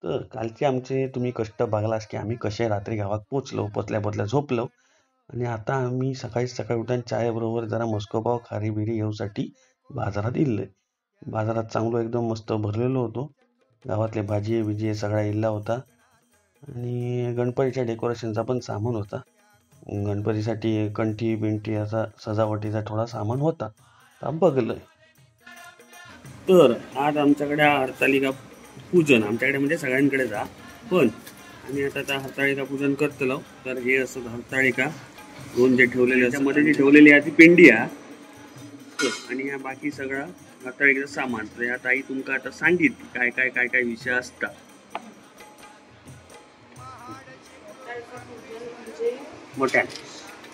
तर कालचे आमचे तुम्ही कष्ट बघलास की आम्ही कसे रात्री गावात पोचल्या झोपलो आणि आता आम्ही सकाळी उठून चायबरोबर जरा मस्कोपाव खारी बिरी येऊसाठी बाजारात इल्ले. बाजारात चांगलो एकदम मस्त भरलेलो होतो. गावातले भाजी बिजी सगळा इल्ला होता आणि गणपतीच्या डेकोरेशनचा पण सामान होता. गणपतीसाठी कंठी बिंटी असा सजावटीचा थोडा सामान होता. तर बघलं. तर आज आमच्याकडे हरतालिका पूजन आमच्याकडे म्हणजे सगळ्यांकडे जा पण आम्ही आता त्या हरताळिका पूजन करतलो. तर हे असं हरताळिका दोन जे ठेवलेले त्याच्यामध्ये जी ठेवलेली आहे ती पेंडी आहे आणि ह्या बाकी सगळा हरताळिकेचं सामान. तर ह्या ताई तुमका आता सांगितली काय काय काय काय विषय असतात. मोठ्या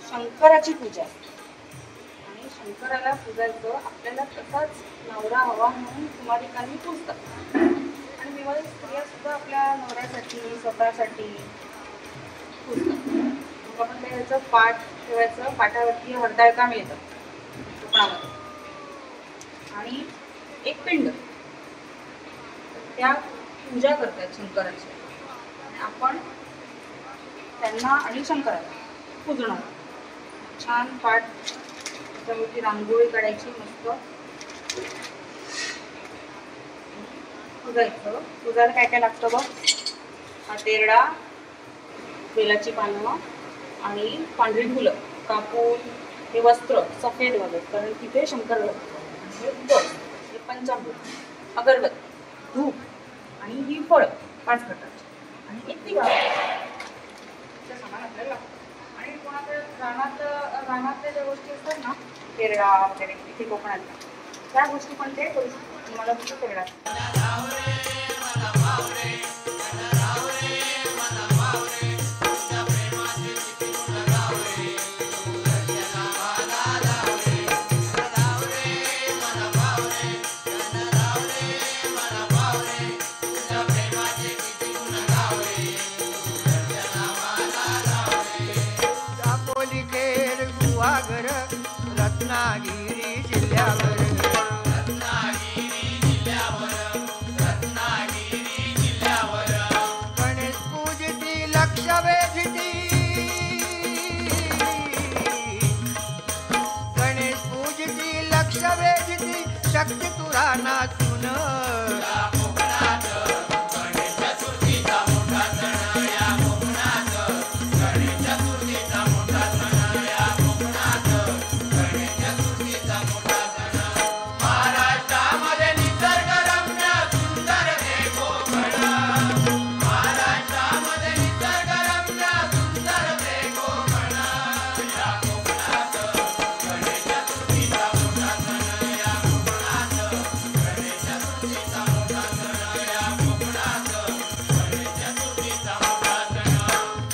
शंकराची पूजा आणि शंकराला पूजायचं आपल्याला तसाच नवरा हवा म्हणून कुमारिकांनी पूजतात आणि विवाहित स्त्रिया सुद्धा आपल्या नवऱ्यासाठी स्वतःसाठी पूजतात. मग आपण त्याचं पाठ ठेवायचं. पाठावरती हरताळका मिळतं कोकणामध्ये आणि एक पिंड त्या पूजा करतात शंकराची आणि आपण त्यांना आणि शंकराला पूजणार. छान पाठ त्याच्यावरती रांगोळी काढायची मस्त पूजायचं. पूजायला काय काय लागतं बघ. हा तेरडा, बेलाची पानं आणि पांढरी फुलं, कापून हे वस्त्र सफेद वाले कारण तिथे शंकर लागतं. हे पंचामृत, अगरबत्ती, धूप आणि ही फळं 5 प्रकारची आणि एक दिवा सामान आपल्याला लागतं. आणि कोणाकडे रानातल्या ज्या गोष्टी असतात ना केरळा वगैरे इथे कोकणातल्या त्या गोष्टी पण ते करू शकतो. मला फक्त केरळा रत्नागिरी जिल्ह्यावर गणेश पूजती लक्ष वेधती गणेश पूजती लक्ष वेधती शक्ती तुरा नाचून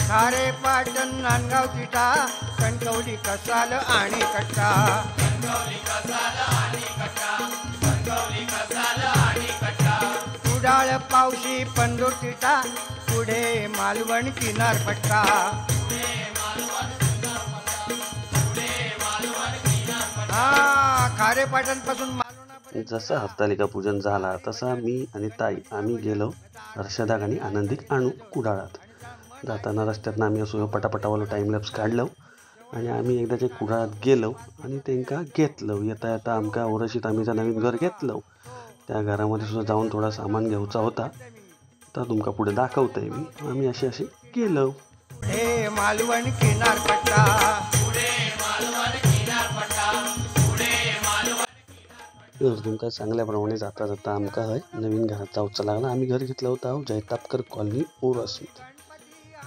खारे पाटण नांदगाव तिटा कणकवली कसाल आणि कट्टा कुडाळ पावशी पंदूर तिटा पुढे मालवण किनारपट्टा खारे पाटण पासून जसं हरतालिका पूजन झाला तसा मी आणि ताई आम्ही गेलो हर्षदा आणि आनंदिक आणू कुडाळात. जाताना रस्त्यातनं आम्ही असो पटापटावालो टाईमलॅप्स काढलो आणि आम्ही एकदाचे कुडाळात गेलो आणि त्यांना घेतलं. येता येता आमका ओरशीत आम्ही नवीन घर घेतलं. त्या घरामध्ये सुद्धा जाऊन थोडा सामान घ्यायचा होता. तर तुमका पुढे दाखवतोय मी. आम्ही असे गेलो. मालवण किनारपट्टा तर तुमका चांगल्याप्रमाणे जाता जाता आमका नवीन घरात जाऊचा लागला. आम्ही घर घेतलं होतं जैतापकर कॉलनी ओरसमीत.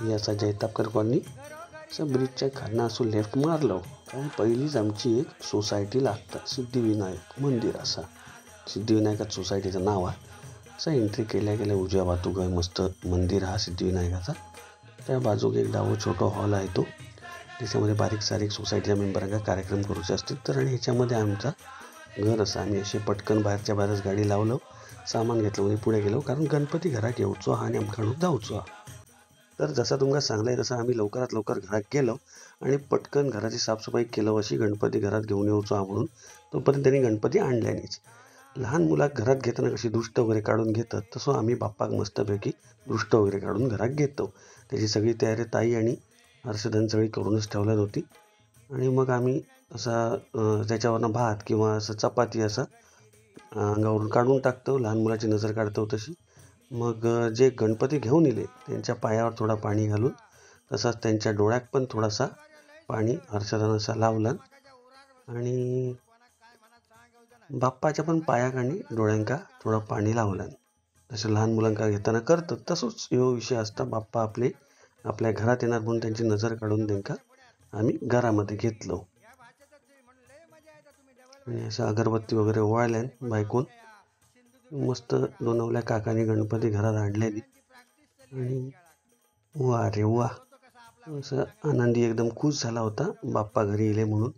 ही असा जैतापकर कॉलनी असं ब्रिजच्या खालनं असं लेफ्ट मारलं काय पहिलीच आमची एक सोसायटी लागतात सिद्धिविनायक मंदिर. असा सिद्धिविनायकात सोसायटीचं नाव आहे. असं एंट्री केल्या उजव्या बाजूक मस्त मंदिर हा सिद्धिविनायकाचा. त्या बाजूक एक डावं छोटं हॉल आहे तो त्याच्यामध्ये बारीक सारीक सोसायटीच्या मेंबरांना कार्यक्रम करूचे असतील. तर आणि ह्याच्यामध्ये आमचा घर असं आम्ही असे पटकन बाहेरच्या बाहेरच गाडी लावलं सामान घेतलं म्हणजे पुढे गेलो कारण गणपती घरात येऊचो आणि आमच्याकडून जाऊचो. तर जसं तुमका सांगलाय तसं आम्ही लवकरात लवकर घरात गेलो आणि पटकन घराची साफसफाई केलं. अशी गणपती घरात घेऊन येऊचो म्हणून तोपर्यंत त्यांनी गणपती आणल्यानेच लहान मुला घरात घेताना कशी दृष्ट वगैरे काढून घेतात तसं आम्ही बाप्पाक मस्तपैकी दृष्ट वगैरे काढून घरात घेतो. त्याची सगळी तयारी ताई आणि हर्षदान सगळी करूनच ठेवल्यात होती. आणि मग आम्ही असा त्याच्यावरनं भात किंवा असं चपाती असं अंगावरून काढून टाकतो, लहान मुलाची नजर काढतो तशी. मग जे गणपती घेऊन येले त्यांच्या पायावर थोडा पाणी घालून तसाच त्यांच्या डोळ्यात पण थोडासा पाणी हर्षदानं असा लावला आणि बाप्पाच्या पण पायाक आणि डोळ्यांका थोडं पाणी लावलं. जसं लहान मुलांका घेताना करतात तसंच ह्यो विषय असता. बाप्पा आपल्या घरात येणार म्हणून त्यांची नजर काढून त्यांका आम्ही घरामध्ये घेतलो. आणि असं अगरबत्ती वगैरे ओवाळल्यान बायकून मस्त लोणावल्या काकाने गणपती घरात आणलेली. आणि वा रे वा, असं आनंदी एकदम खुश झाला होता बाप्पा घरी येले म्हणून.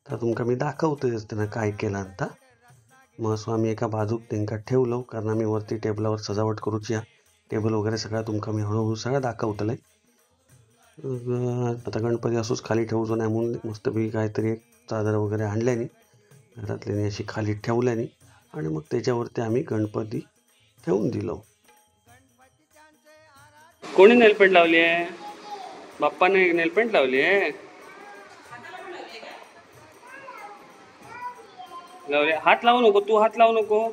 तर तुमका मी दाखवतोयच त्यांना काय केलं आता. मग असं आम्ही एका बाजूक त्यांका ठेवलो कारण आम्ही वरती टेबलावर सजावट करूची. टेबल वगैरे सगळं तुमका मी हळूहळू सगळं दाखवतलंय. आता गणपती असोच खाली ठेवूचो नाही म्हणून मस्तपैकी काहीतरी एक चादर वगैरे आणल्यानी घरातल्यानी अशी खाली ठेवल्यानी आणि मग त्याच्यावरती आम्ही गणपती ठेवून दिलो. कोणी नेलपेंट लावली आहे? बाप्पाने नेलपेंट लावली आहे. लावली. हात लावू नको, तू हात लावू नको.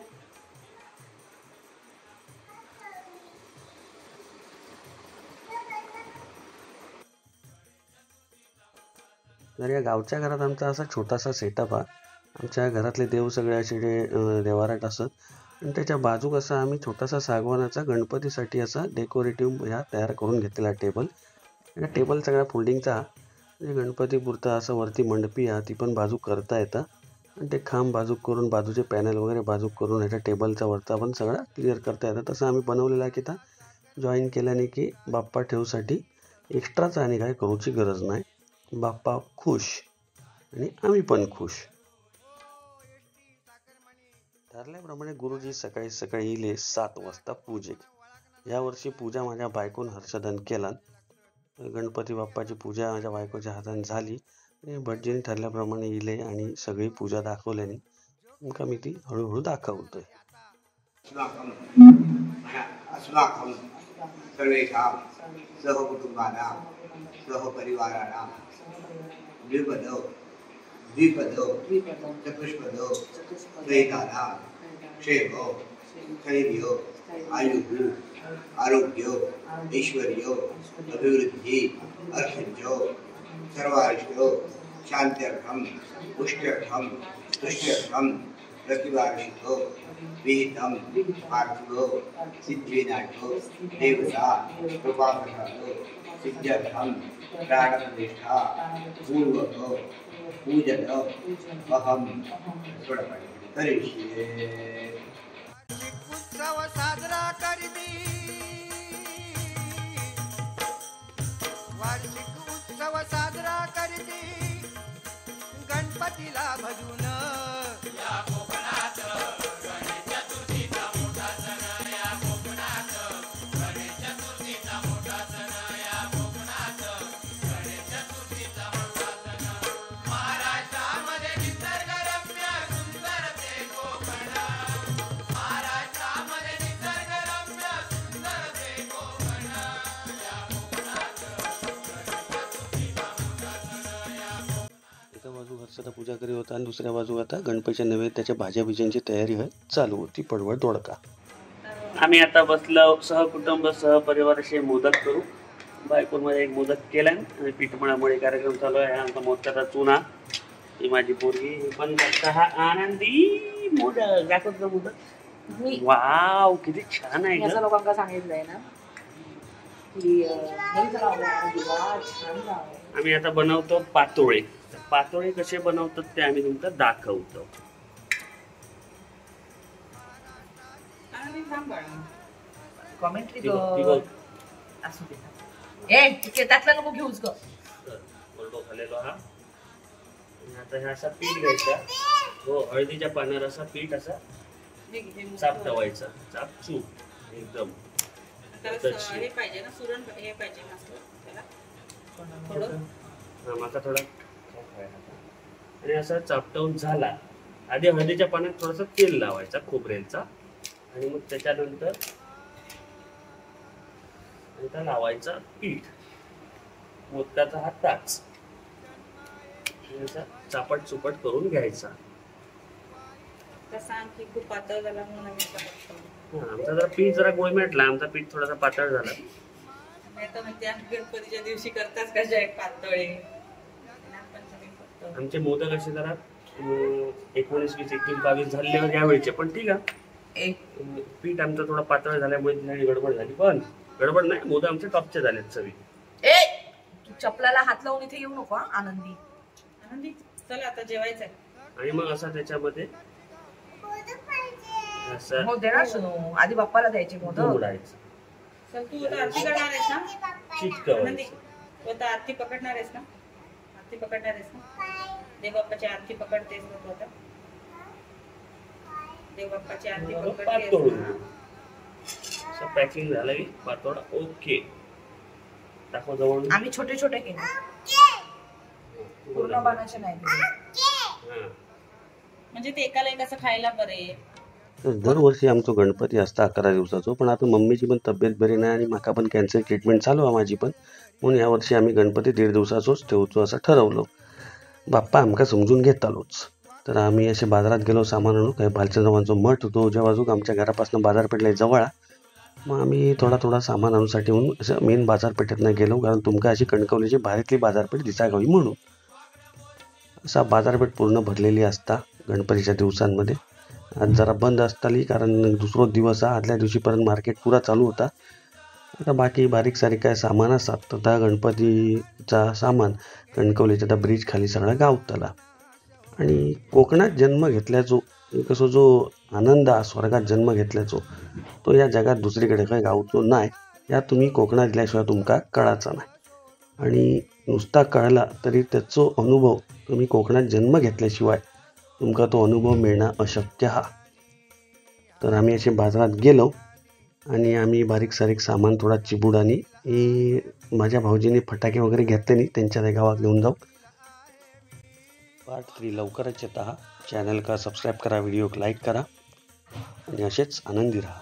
तर या गावच्या घरात आमचा असा छोटासा सेटअप आहे. आमच्या घरातले देव सगळे असे देवारात असत आणि त्याच्या बाजूक असा आम्ही छोटासा सागवानाचा गणपतीसाठी असा डेकोरेटिव्ह ह्या तयार करून घेतलेला टेबल. या टेबल सगळ्या फोल्डिंगचा म्हणजे गणपतीपुरता असं वरती मंडपी आहे ती पण बाजू करता येतं आणि ते खांब बाजूक करून बाजूचे पॅनल वगैरे बाजूक करून ह्याच्या टेबलचा वरता पण सगळा क्लिअर करता येतं. तसं आम्ही बनवलेलं आहे की त्या जॉईन केल्याने की बाप्पा ठेवसाठी एक्स्ट्राचा आणि काय करूची गरज नाही. बाप्पा खुश आणि आम्ही पण खुश. ठरल्याप्रमाणे गुरुजी सकाळी सकाळी येले 7 वाजता पूजेक. यावर्षी पूजा माझ्या बायकोन हर्षदान केला. गणपती बाप्पाची पूजा माझ्या बायकोच्या हाताने झाली आणि भटजीने ठरल्याप्रमाणे येले आणि सगळी पूजा दाखवल्याने मग मी ती हळूहळू दाखवतोय. अस्माकं सर्वेषां सहकुटुम्बानां सहपरिवाराणां द्विपदौ चतुष्पदौ सहितानां क्षेमौ स्थैर्यौ आयुः आरोग्यौ ऐश्वर्यौ अभिवृद्धिः अर्थ सर्वारिष्टौ शान्त्यर्थं पुष्ट्यर्थं तुष्ट्यर्थं प्रतिवार्षिको विहितं पार्थिवो सिद्धिविनायको देवता कृपाप्रसादो सिद्ध्यर्थं प्राणप्रतिष्ठा पूर्वको पूजन अहं करिष्ये. उत्सव साजरा करीती, वार्षिक उत्सव साजरा करीती गणपतीला भजून. एका बाजू हर्षदा पूजा करीत होता आणि दुसऱ्या बाजू आता गणपतीच्या नैवेद्याच्या भाज्या बिज्यांची तयारी चालू होती. पडवळ दोडका. आम्ही आता बसलो सहकुटुंब सहपरिवार असे मोदक करू. बायकोमध्ये एक मोदक केला आणि पीठमळामुळे कार्यक्रम चालू आहे. आमचा मोदकाचा चुना. ही माझी पोरगी पण हा आनंदी मोदक दाखवतो. मोदक वाव किती छान आहे. असं लोकांना सांगितलंय ना की छान. आम्ही आता बनवतो पातोळे. पातोळे कसे बनवतात ते आम्ही तुमचा दाखवतो. कॉमेंट्री असू दे. त्यातला नको घेऊच ग. कोरडो खालेलो हा. आता हे असा पीठ घ्यायचा. हो हळदीच्या पानावर असा पीठ असा चाप ठेवायचा. चापचूप एकदम. हे पाहिजे ना सुरण हे पाहिजे मस्त त्याला थोडं माका थोडा आणि असा चापटवून झाला आधी हळदीच्या पाण्यात थोडंसं तेल लावायचा खोबरेलचा आणि मग त्याच्यानंतर आता लावायचा पीठ, मोदकाचा हा ताच चापट चुपट करून घ्यायचा. कसा आणखी खूप पातळ झाला म्हणून आम्ही असं करतो. आमचा जरा पीठ जरा गोळमेटला, आमचा पीठ थोडासा पातळ झाला. त्या गणपतीच्या दिवशी करताच कशा एक पातळे. आमचे मोदक असे जरा 19, 20, 21, 22 झालेले यावेळीचे, पण ठीक आहे. पीठ आमचं थोडं पातळ झाल्यामुळे गडबड झाली, पण गडबड नाही, मोदक आमचे टॉपचे झालेत चवी. तू चपलाला हात लावून इथे येऊ नको. आनंदी आनंदी चला आता जेवायचंय. आणि मग असा त्याच्यामध्ये असं हो देणार सुनू, आधी बाप्पाला द्यायचे मोदक. उडायचं, चल तू आता आरती करणार आहेस ना? आनंदी चिटकवायचं. तू आता आरती पकडणार आहेस ना? आरती पकडणार आहेस ना? देवबाप्पाची आरती पकडतेस ना तू आता? देवबाप्पाची आरती पकडतेस पातोड ना? असं पॅकिंग झालं की पातोडा ओके. दाखव जवळ. आम्ही छोटे छोटे केले, पूर्ण बनायचे नाही केले. म्हणजे ते एकाला एक असं खायला बरे. तर दरवर्षी आमचो गणपती असता 11 दिवसाचो, पण आता मम्मीची पण तब्येत बरी नाही आणि म्हाका पण कॅन्सर ट्रीटमेंट चालू आहे माझी पण, म्हणून या वर्षी आम्ही गणपती 1.5 दिवसाचोच ठेवचो असं ठरवलं. बाप्पा आमका समजून घेतालोच. तर आम्ही असे बाजारात गेलो सामान आणू. काही भालचंद्रवांचो मठ होतो ज्या बाजूक आमच्या घरापासून बाजारपेठला जवळ. मग आम्ही थोडा सामान आणूसाठी म्हणून असं मेन बाजारपेठेतनं गेलो, कारण तुमका अशी कणकवलीची भारीतली बाजारपेठ दिसायला हवी म्हणून. असा बाजारपेठ पूर्ण भरलेली असता गणपतीच्या दिवसांमध्ये. आज जरा बंद असताली कारण दुसरो दिवस हा, आदल्या दिवशीपर्यंत मार्केट पुरा चालू होता. आता बाकी बारीक सारीक काय सामान असतात, तर त्या गणपतीचा सामान कणकवलीच्या त्या ब्रिज खाली सगळा गावतला. आणि कोकणात जन्म घेतल्याचो कसो जो आनंद हा, स्वर्गात जन्म घेतल्याचो तो या जगात दुसरीकडे काही गावचो नाही. या तुम्ही कोकणात गेल्याशिवाय तुमका कळाचा नाही. आणि नुसता कळला तरी त्याचो अनुभव तुम्ही कोकणात जन्म घेतल्याशिवाय तुमका तो अनुभव मिळणं अशक्य हा. तर आम्ही असे बाजारात गेलो आणि आम्ही बारीक सारीक सामान थोडा चिबुडानी माझ्या भाऊजीने फटाके वगैरे घेतले नाही, त्यांच्या त्या गावात घेऊन जाऊ. पार्ट 3 लवकरच येत हा. चॅनल का सबस्क्राईब करा, व्हिडिओ लाईक करा आणि असेच आनंदी राहा.